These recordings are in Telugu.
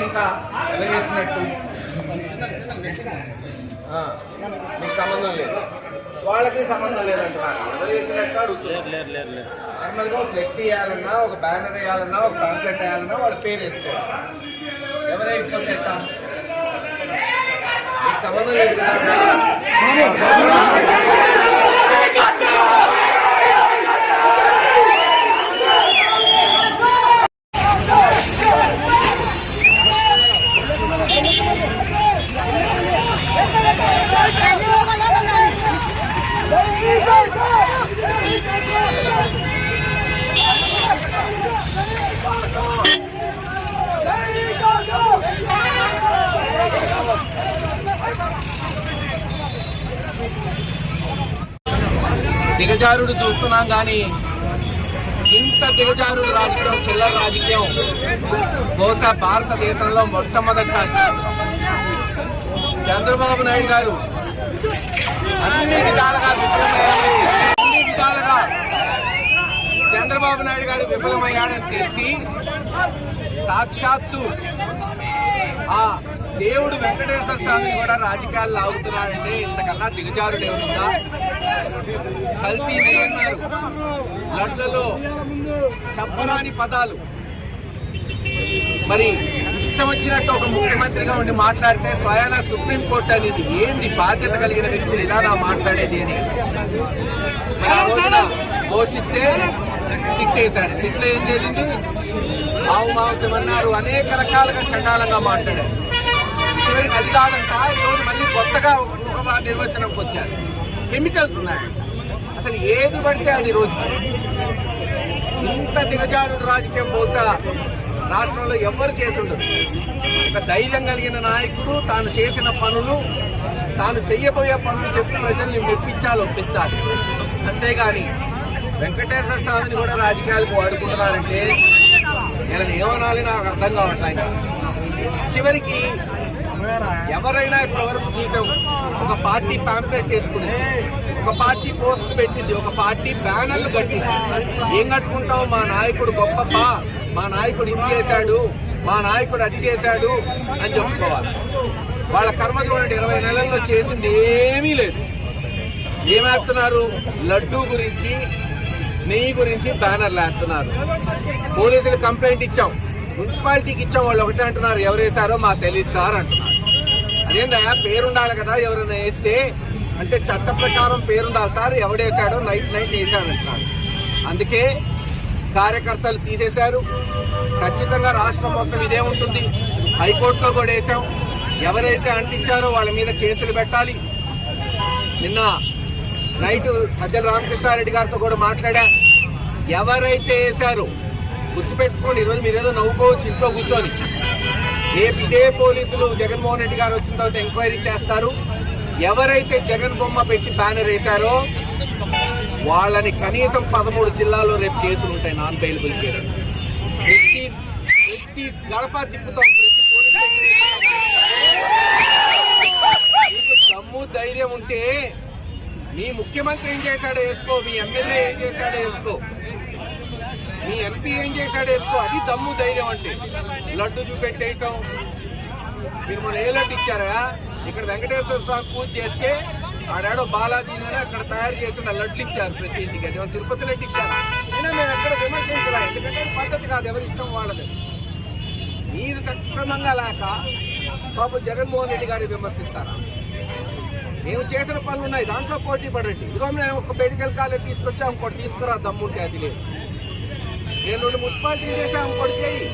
ఇంకా ఎవరు వేసినట్టు మీకు సంబంధం లేదు, వాళ్ళకి సంబంధం లేదంటున్నారు. ఎవరు వేసినట్టు అడుగుతున్నారు. నార్మల్గా ఫ్లెక్సీ వేయాలన్నా, ఒక బ్యానర్ వేయాలన్నా, ఒక పాంప్లెట్ వేయాలన్నా వాళ్ళ పేరు వేసుకోవాలి. ఎవరైపోతే మీకు సంబంధం లేదు కదా. దిగజారుడు చూస్తున్నాం కానీ ఇంత దిగజారుడు రాజకీయం, చిల్లర రాజకీయం బహుశా భారతదేశంలో మొట్టమొదటిసారి. చంద్రబాబు నాయుడు గారు అన్ని విధాలుగా చంద్రబాబు నాయుడు గారు విఫలమయ్యాడని తెలిసి సాక్షాత్తు ఆ దేవుడు వెంకటేశ్వర స్వామిని కూడా రాజకీయాలు లాగుతున్నాడంటే ఇంతకన్నా దిగజారుడు ఏముందా? కల్తీ అన్నారు, లడ్లలో చెప్పరాని పదాలు. మరి ఇష్టం వచ్చినట్టు ఒక ముఖ్యమంత్రిగా ఉండి మాట్లాడితే స్వయాన సుప్రీంకోర్టు అనేది ఏంది బాధ్యత కలిగిన వ్యక్తులు ఇలా నా మాట్లాడేది అని ఆ రోజున ఘోషిస్తే సిట్టేశారు. సిట్లో ఏం జరిగింది? ఆవు మాంసం అన్నారు, అనేక రకాలుగా చండాలంగా మాట్లాడారు. చివరికి అది కాదంట ఈరోజు మళ్ళీ కొత్తగా ఒక నిర్వచనంకి వచ్చారు. కెమికల్స్ ఉన్నాయంట. అసలు ఏది పడితే అది రోజు ఇంత దిగజారుడు రాజకీయం బహుశా రాష్ట్రంలో ఎవరు చేసి ఉండదు. ఒక ధైర్యం కలిగిన నాయకుడు తాను చేసిన పనులు, తాను చెయ్యబోయే పనులు చెప్పి ప్రజల్ని మెప్పించాలి, ఒప్పించాలి. అంతేగాని వెంకటేశ్వర స్వామిని కూడా రాజకీయాలకు వాడుకుంటున్నారంటే ఇలా ఏమనాలి నాకు అర్థం కావట్లేదు. చివరికి ఎవరైనా ఇప్పటివరకు చూసాం, ఒక పార్టీ పాంప్లెట్ వేసుకుని, ఒక పార్టీ పోస్ట్ పెట్టింది, ఒక పార్టీ బ్యానర్లు కట్టింది. ఏం కట్టుకుంటావు? మా నాయకుడు గొప్ప, మా నాయకుడు ఇది చేశాడు, మా నాయకుడు అది చేశాడు అని చెప్పుకోవాలి. వాళ్ళ కర్మ చూడండి, 20 నెలల్లో చేసింది ఏమీ లేదు. ఏమేస్తున్నారు? లడ్డూ గురించి, నెయ్యి గురించి బ్యానర్లు వేస్తున్నారు. పోలీసులు కంప్లైంట్ ఇచ్చాం, మున్సిపాలిటీకి ఇచ్చాం. వాళ్ళు ఒకటే అంటున్నారు, ఎవరు వేశారో మాకు తెలియదు సార్ అంటున్నారు. అదేంటయా, పేరుండాలి కదా ఎవరైనా వేస్తే అంటే చట్ట ప్రకారం పేరుండాలి సార్, ఎవడేశాడో నైట్ వేశాడంటున్నారు. అందుకే కార్యకర్తలు తీసేశారు. ఖచ్చితంగా రాష్ట్రం మొత్తం ఇదే ఉంటుంది. హైకోర్టులో కూడా వేశాం. ఎవరైతే అంటించారో వాళ్ళ మీద కేసులు పెట్టాలి. నిన్న నైట్ సజ్జల రామకృష్ణారెడ్డి గారితో కూడా మాట్లాడా. ఎవరైతే వేశారో గుర్తుపెట్టుకోండి. ఈరోజు మీరేదో నవ్వుకోవచ్చు ఇంట్లో కూర్చొని, రేపు ఇదే పోలీసులు జగన్మోహన్ రెడ్డి గారు వచ్చిన తర్వాత ఎంక్వైరీ చేస్తారు. ఎవరైతే జగన్ బొమ్మ పెట్టి బ్యానర్ వేశారో వాళ్ళని కనీసం 13 జిల్లాల్లో రేపు కేసులు ఉంటాయి, నాన్ బెయిలబుల్ కేసు. ప్రతి గడప తిప్పుతాం, మీకు దమ్ము ధైర్యం ఉంటే మీ ముఖ్యమంత్రి ఏం చేశాడో వేసుకో, మీ ఎమ్మెల్యే ఏం చేశాడో వేసుకో, మీ ఎంపీ ఏం చేశాడో వేసుకో. అది దమ్ము ధైర్యం అంటే. లడ్డు చూపెట్టేయటం, మీరు మన ఏ లడ్డు ఇచ్చారా? ఇక్కడ వెంకటేశ్వర స్వామి పూజ చేస్తే ఆడాడో బాలాజీనే అక్కడ తయారు చేసిన లడ్లు ఇచ్చారు ప్రతి ఇంటికి. అది తిరుపతి లడ్డు ఇచ్చారు. అయినా మేము ఎక్కడ విమర్శించరా, ఎందుకంటే పద్ధతి కాదు, ఎవరి ఇష్టం వాళ్ళది. మీరు సక్రమంగా లేక పాపం జగన్మోహన్ రెడ్డి గారిని విమర్శిస్తారా? మేము చేసిన పనులు ఉన్నాయి, దాంట్లో పోటీ పడండి. ఇదిగో నేను ఒక మెడికల్ కాలేజ్ తీసుకొచ్చా, ఇంకోటి తీసుకురా దమ్ముంటే. అది లేదు. నేను 2 మున్సిపాలిటీ చేసా, ఇంకోటి చేయి.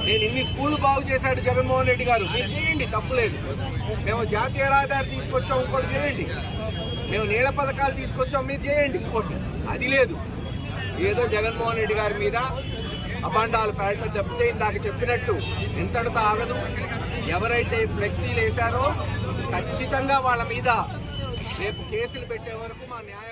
నేను ఇన్ని స్కూల్ బాగు చేశాడు జగన్మోహన్ రెడ్డి గారు, మీరు చేయండి, తప్పులేదు. మేము జాతీయ రహదారి తీసుకొచ్చాం, ఇంకోటి చేయండి. మేము నీళ్ళ పథకాలు తీసుకొచ్చాం, మీరు చేయండి, ఇంకోటి. అది లేదు. ఏదో జగన్మోహన్ రెడ్డి గారి మీద అబాండాలు పేట చెప్తే ఇందాక చెప్పినట్టు ఎంతటితో ఆగదు. ఎవరైతే ఫ్లెక్సీలు వేశారో ఖచ్చితంగా వాళ్ళ మీద రేపు కేసులు పెట్టే వరకు మా న్యాయ